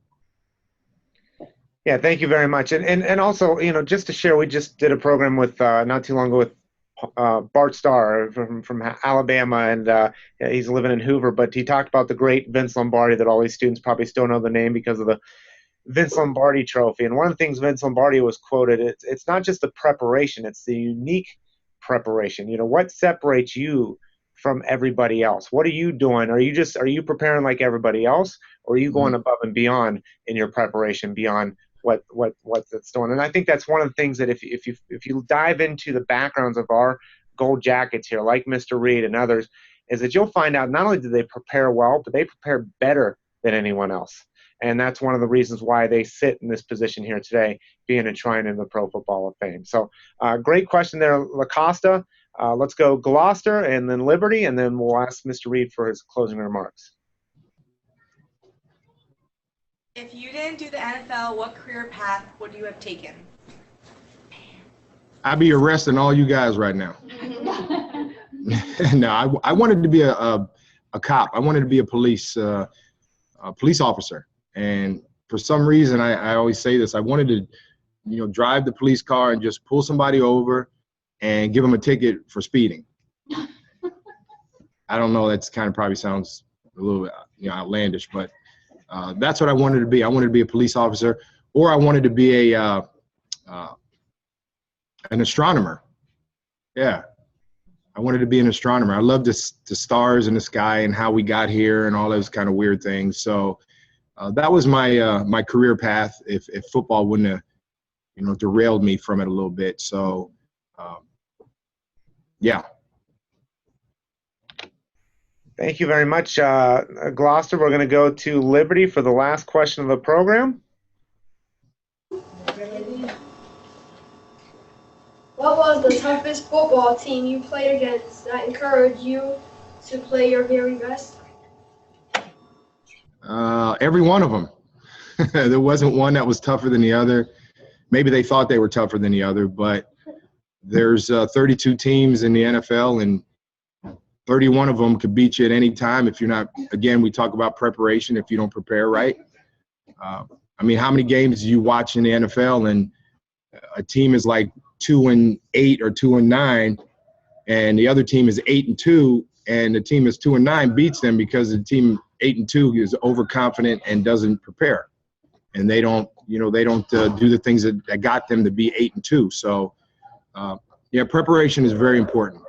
Yeah, thank you very much. And also, just to share, we just did a program with not too long ago with Bart Starr from Alabama, and he's living in Hoover, but he talked about the great Vince Lombardi, that all these students probably still know the name because of the Vince Lombardi trophy. And one of the things Vince Lombardi was quoted, it's not just the preparation, it's the unique preparation. What separates you from everybody else? What are you doing? Are you preparing like everybody else, or are you going above and beyond in your preparation, beyond what that's doing? And I think that's one of the things that if you dive into the backgrounds of our Gold Jackets here, like Mr. Reed and others, is that you'll find out not only do they prepare well, but they prepare better than anyone else. And that's one of the reasons why they sit in this position here today, being enshrined in the Pro Football Hall of Fame. So great question there, LaCosta. Let's go Gloucester and then Liberty, and then we'll ask Mr. Reed for his closing remarks. If you didn't do the NFL, what career path would you have taken? I'd be arresting all you guys right now. No, I wanted to be a cop. I wanted to be a police officer. And for some reason, I always say this, I wanted to, drive the police car and just pull somebody over and give them a ticket for speeding. I don't know, that's kind of probably sounds a little outlandish, but that's what I wanted to be. I wanted to be a police officer, or I wanted to be an astronomer. Yeah, I wanted to be an astronomer. I loved the stars in the sky and how we got here and all those kind of weird things. So that was my career path if football wouldn't have derailed me from it a little bit. So yeah. Thank you very much, Gloucester. We're going to go to Liberty for the last question of the program. What was the toughest football team you played against that encouraged you to play your very best? Every one of them. There wasn't one that was tougher than the other. Maybe they thought they were tougher than the other, but there's 32 teams in the NFL, and 31 of them could beat you at any time if you're not, again, we talk about preparation, if you don't prepare right. I mean, how many games do you watch in the NFL and a team is like 2-8 or 2-9, and the other team is 8-2, and the team is 2-9 beats them because the team 8-2 is overconfident and doesn't prepare, and they don't do the things that got them to be 8-2. So, yeah, preparation is very important.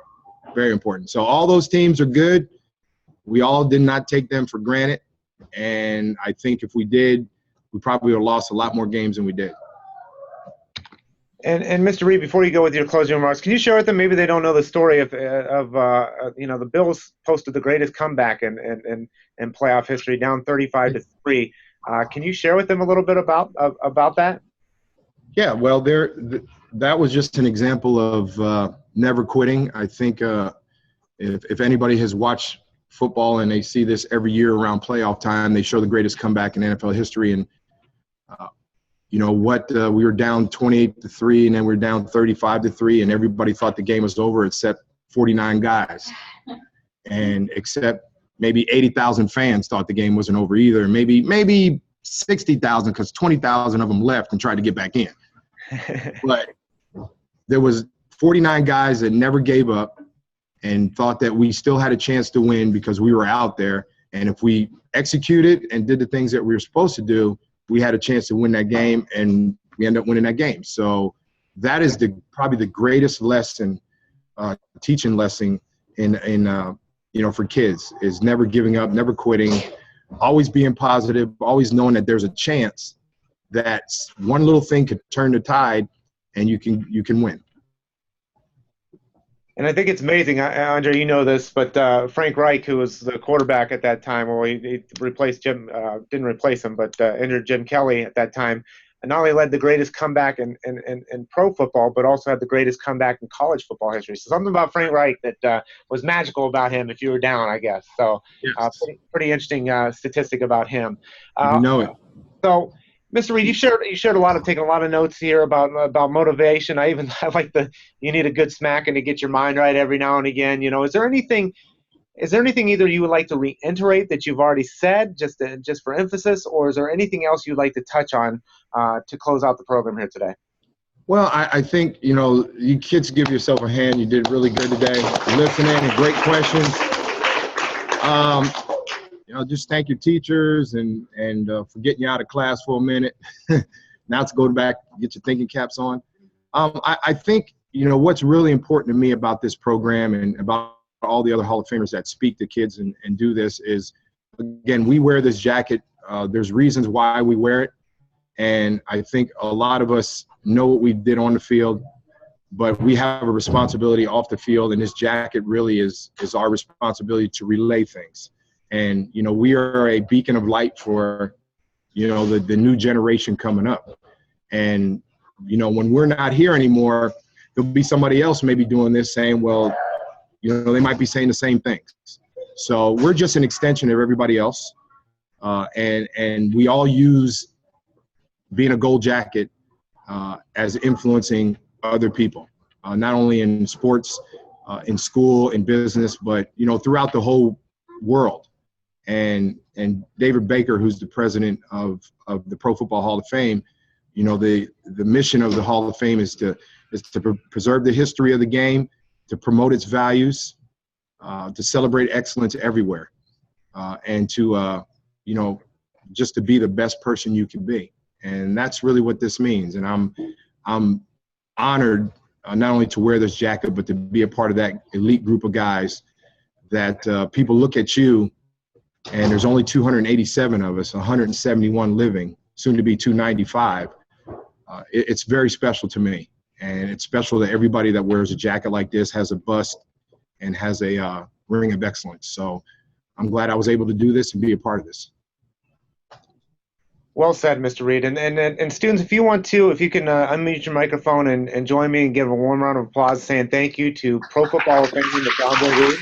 Very important. So all those teams are good. We all did not take them for granted. And I think if we did, we probably would have lost a lot more games than we did. And Mr. Reed, before you go with your closing remarks, can you share with them, maybe they don't know the story of the Bills posted the greatest comeback in playoff history, down 35-3. Can you share with them a little bit about that? Yeah, well, that was just an example of never quitting. I think if anybody has watched football and they see this every year around playoff time, they show the greatest comeback in NFL history. And we were down 28-3, and then we were down 35-3, and everybody thought the game was over except 49 guys, and except maybe 80,000 fans thought the game wasn't over either. Maybe 60,000, because 20,000 of them left and tried to get back in. But there was 49 guys that never gave up and thought that we still had a chance to win because we were out there. And if we executed and did the things that we were supposed to do, we had a chance to win that game, and we ended up winning that game. So that is probably the greatest lesson, teaching lesson for kids, is never giving up, never quitting, always being positive, always knowing that there's a chance that one little thing could turn the tide and you can win. And I think it's amazing, Andre, you know this, but Frank Reich, who was the quarterback at that time, he replaced Jim, didn't replace him, but injured Jim Kelly at that time, and not only led the greatest comeback in pro football, but also had the greatest comeback in college football history. So something about Frank Reich that was magical about him if you were down, I guess. So yes. Pretty interesting statistic about him. You know it. So, Mr. Reed, you shared a lot of, taking a lot of notes here about motivation. I like you need a good smacking to get your mind right every now and again. Is there anything either you would like to reiterate that you've already said, just for emphasis, or is there anything else you'd like to touch on to close out the program here today? Well, I think, you kids give yourself a hand. You did really good today. Listening and great questions. Just thank your teachers and for getting you out of class for a minute. Now it's go back, get your thinking caps on. I think, what's really important to me about this program and about all the other Hall of Famers that speak to kids and do this is, again, we wear this jacket. There's reasons why we wear it. And I think a lot of us know what we did on the field, but we have a responsibility off the field, and this jacket really is our responsibility to relay things. And, we are a beacon of light for, the new generation coming up. And, when we're not here anymore, there'll be somebody else maybe doing this saying, well, they might be saying the same things. So we're just an extension of everybody else. And we all use being a gold jacket as influencing other people, not only in sports, in school, in business, but, throughout the whole world. And David Baker, who's the president of the Pro Football Hall of Fame, the mission of the Hall of Fame is to preserve the history of the game, to promote its values, to celebrate excellence everywhere, and to just to be the best person you can be. And that's really what this means. And I'm honored not only to wear this jacket, but to be a part of that elite group of guys that people look at you. And there's only 287 of us, 171 living, soon to be 295. It's very special to me. And it's special that everybody that wears a jacket like this has a bust and has a ring of excellence. So I'm glad I was able to do this and be a part of this. Well said, Mr. Reed. And students, if you can unmute your microphone and join me and give a warm round of applause saying thank you to Pro Football Hall of Fame, Mr. Andre Reed.